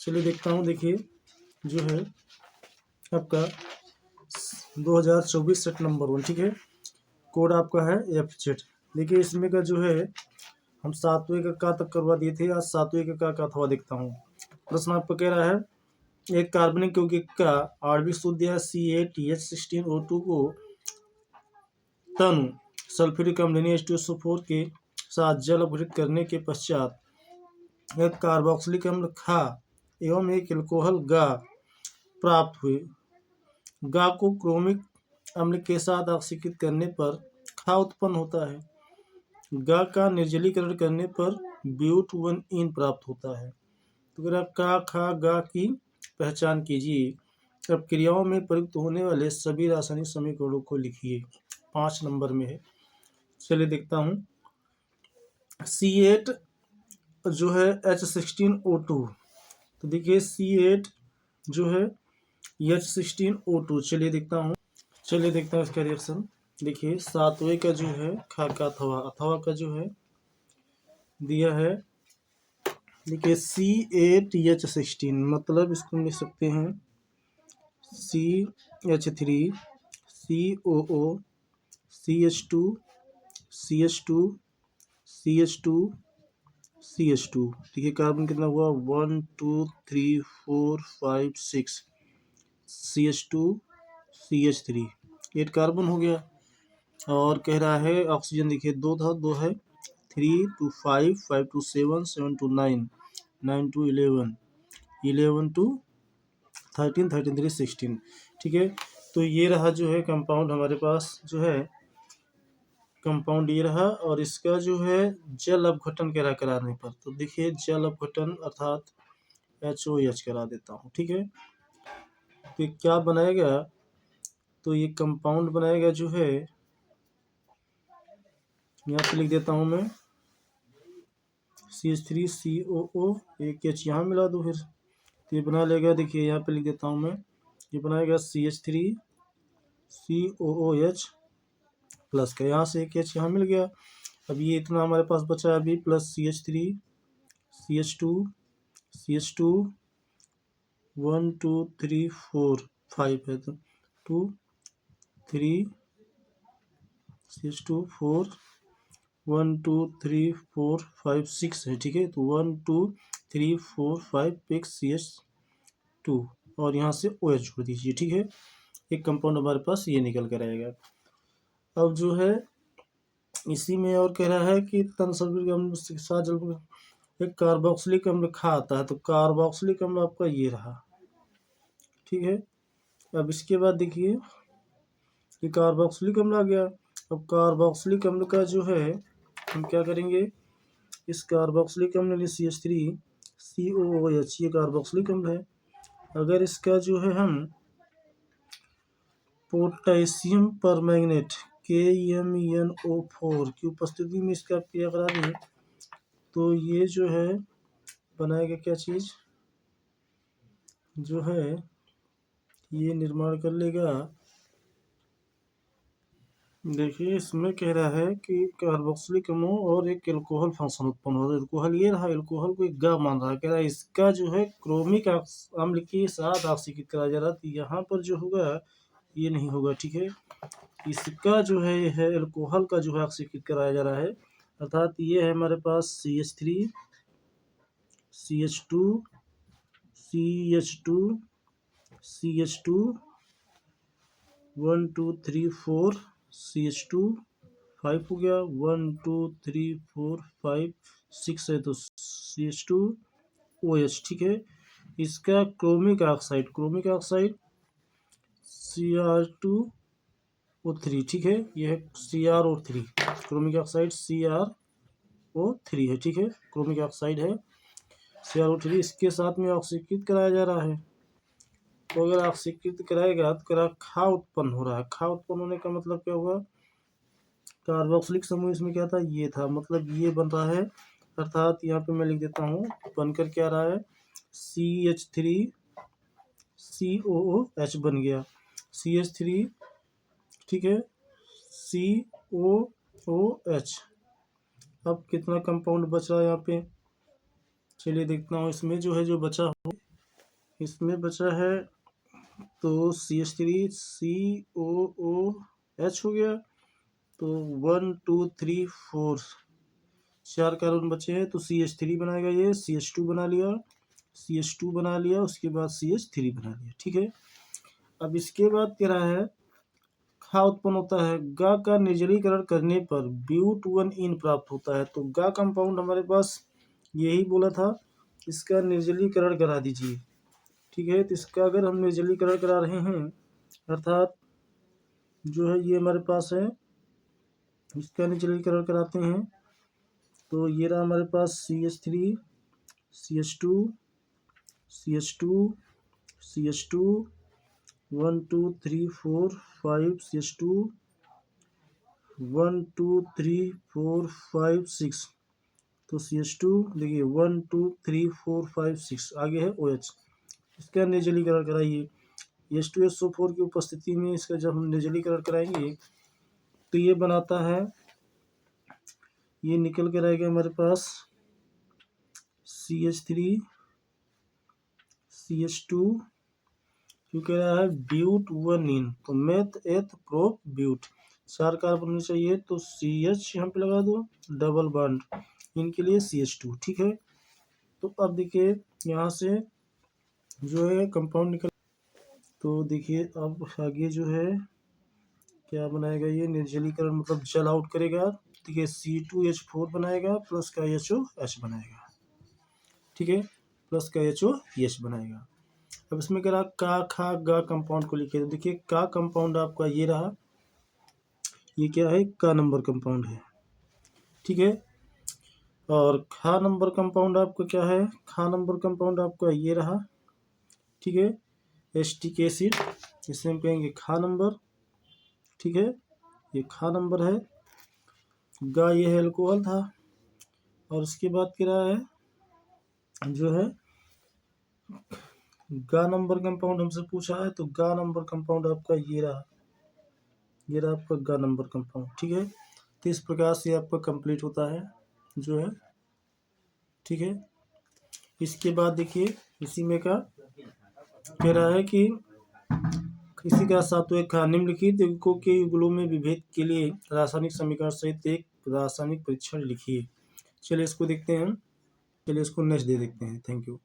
चलिए देखता हूँ। देखिए जो है आपका 2024 सेट नंबर 1, ठीक है। कोड आपका है FZ। देखिए इसमें का जो है हम 7वें का तक करवा दिए थे, आज 7वें का अथवा देखता हूँ। प्रश्न आपका कह रहा है एक कार्बनिक यौगिक का आणविक सूत्र C8H16O2 को तनु सल्फ्यूरिक अम्ल H2SO4 के साथ जल अपघटित करने के पश्चात एक कार्बोक्सिलिक अम्ल खा एवं एक एल्कोहल गा प्राप्त हुए। गा को क्रोमिक अम्ल के साथ ऑक्सीकृत करने पर खा उत्पन्न होता है। गा का निर्जलीकरण करने पर ब्यूट 1 प्राप्त होता है। तो अगर का खा गा की पहचान कीजिए। अब क्रियाओं में प्रयुक्त होने वाले सभी रासायनिक समीकरणों को लिखिए। 5 नंबर में है। चलिए देखता हूँ। C8 जो है H16O2, तो देखिए C8 जो है H16O2। चलिए देखता हूँ इसका रिएक्शन। देखिए 7वें का जो है खा का अथवा का जो है दिया है। देखिए C8H16 मतलब इसको हम लिख सकते हैं CH3 COO CH2 CH2 CH2 CH2। देखिए कार्बन कितना हुआ 1 2 3 4 5 6 CH2 CH3 8 कार्बन हो गया। और कह रहा है ऑक्सीजन देखिए 2 था, 2 है 3 to 5 5 to 7 7 to 9 9 to 11 11 to 13 13 3 16। ठीक है, तो ये रहा जो है कंपाउंड हमारे पास जो है कंपाउंड ये रहा। और इसका जो है जल अपघटन कराने पर, तो देखिए जल अपघटन अर्थात HOH करा देता हूँ। ठीक है, तो क्या बनाएगा, तो ये कंपाउंड बनाएगा जो है यहाँ पे लिख देता हूँ मैं CH3COO एक H यहाँ मिला दो फिर, तो ये बना लेगा। देखिए यहाँ पे लिख देता हूँ मैं, ये बनाएगा CH3COOH प्लस का, यहाँ से एक H यहाँ मिल गया। अब ये इतना हमारे पास बचा अभी प्लस CH3 CH2 CH2 1 2 3 4 5 है, तो 2 3 CH2 4 1 2 3 4 5 6 है। ठीक है, तो 1 2 3 4 5 6 CH2 और यहाँ से OH जोड़ दीजिए। ठीक है, एक कंपाउंड हमारे पास ये निकल कर आएगा। अब जो है इसी में और कह रहा है कि तन सल्फ्यूरिक अम्ल के साथ जल एक कार्बोक्सिलिक अम्ल खा आता है, तो कार्बोक्सिलिक अम्ल आपका ये रहा। ठीक है, अब इसके बाद देखिए ये कार्बोक्सिलिक अम्ल आ गया। अब कार्बोक्सिलिक अम्ल का जो है हम क्या करेंगे, इस कार्बोक्सिलिक अम्ल COOH ये कार्बोक्सिलिक अम्ल है। अगर इसका जो है हम पोटेशियम परमैंगनेट KMnO4 की उपस्थिति में इसका क्रिया करा दें, तो ये जो है बनाएगा क्या चीज़, जो है ये निर्माण कर लेगा। देखिए इसमें कह रहा है कि कार्बोक्सिलिक अम्ल और एक एल्कोहल फंक्शन उत्पन्न होता है। एल्कोहल ये रहा, एल्कोहल को एक गा मान रहा है। कह रहा है इसका जो है क्रोमिक अम्ल के साथ ऑक्सीकृत कराया जा रहा है, तो यहाँ पर जो होगा ये नहीं होगा। ठीक है, इसका जो है एल्कोहल का जो है ऑक्सीकृत कराया जा रहा है, अर्थात ये है हमारे पास CH3 CH2 CH2 CH2 1 2 3 4 CH2 5 हो गया, 1 2 3 4 5 6 है, तो CH2 OH। ठीक है, इसका क्रोमिक ऑक्साइड Cr2O3। ठीक है, यह है CrO3, क्रोमिक ऑक्साइड CrO3 है। ठीक है, क्रोमिक ऑक्साइड है CrO3, इसके साथ में ऑक्सीकृत कराया जा रहा है। तो अगर ऑक्सीकृत कराएगा तो खा उत्पन्न हो रहा है। खा उत्पन्न होने का मतलब क्या हुआ, कार्बोक्सिलिक समूह इसमें क्या था, ये था, मतलब ये बन रहा है। अर्थात यहाँ पे मैं लिख देता हूँ बनकर क्या रहा है CH3COOH बन गया CH3। ठीक है, COOH। अब कितना कंपाउंड बच रहा है यहाँ पे, चलिए देखता हूँ। इसमें जो है जो बचा हो इसमें बचा है तो CH3 COOH हो गया। तो 1 2 3 4 4 कार्बन बचे हैं, तो CH3 बनाएगा, ये CH2 बना लिया, CH2 बना लिया, उसके बाद CH3 बना लिया। ठीक है, अब इसके बाद कह रहा है खा उत्पन्न होता है, गा का निर्जलीकरण करने पर ब्यूट 1 इन प्राप्त होता है। तो गा कंपाउंड हमारे पास यही बोला था, इसका निर्जलीकरण करा दीजिए। ठीक है, तो इसका अगर हम निर्जलीकरण करा रहे हैं, अर्थात जो है ये हमारे पास है, इसका निर्जलीकरण कराते हैं, तो ये रहा हमारे पास CH3 CH2 CH2 CH2 1 2 3 4 5 CH2 1 2 3 4 5 6। तो CH2 देखिए 1 2 3 4 5 6, आगे है OH। इसका निर्जलीकरण कराइए। H2SO4 की उपस्थिति में इसका जब हम निर्जलीकरण कराएंगे तो ये बनाता है, ये निकल के रहेगा हमारे पास CH3 CH2, क्यों कह रहा है ब्यूट 1 इन, तो मेथ एथ प्रोप ब्यूट, 4 कार्बन होने चाहिए, तो CH यहाँ पे लगा दो, डबल बॉन्ड, इनके लिए CH2। ठीक है, तो अब देखिए यहाँ से जो है कंपाउंड निकल, तो देखिए अब आगे जो है क्या बनाएगा, ये निर्जलीकरण मतलब जल आउट करेगा। देखिए C2H4 बनाएगा, प्लस का HOH बनाएगा। ठीक है, प्लस का HOH बनाएगा। अब इसमें कह रहा का खा गा कंपाउंड को लिखे, तो देखिए का कंपाउंड आपका ये रहा, ये क्या है, का नंबर कंपाउंड है। ठीक है, और खा नंबर कंपाउंड आपका क्या है, खा नंबर कंपाउंड आपका ये रहा। ठीक है, एस्टिक एसिड, इसे हम कहेंगे खा नंबर। ठीक है, ये खा नंबर है। गा ये है एल्कोहल था, और उसके बाद क्या रहा है जो है गा नंबर कंपाउंड हमसे पूछा है, तो गा नंबर कंपाउंड आपका ये रहा, ये रहा आपका गा नंबर कंपाउंड। ठीक है, तो इस प्रकार से आपका कंप्लीट होता है जो है। ठीक है, इसके बाद देखिए इसी में का कह रहा है कि इसी का सात्विक निम्नलिखित युग्मकों के युगलों में विभेद के लिए रासायनिक समीकरण सहित एक रासायनिक परीक्षण लिखिए। चलिए इसको देखते हैं, चलिए इसको नेक्स्ट दे देखते हैं। Thank you.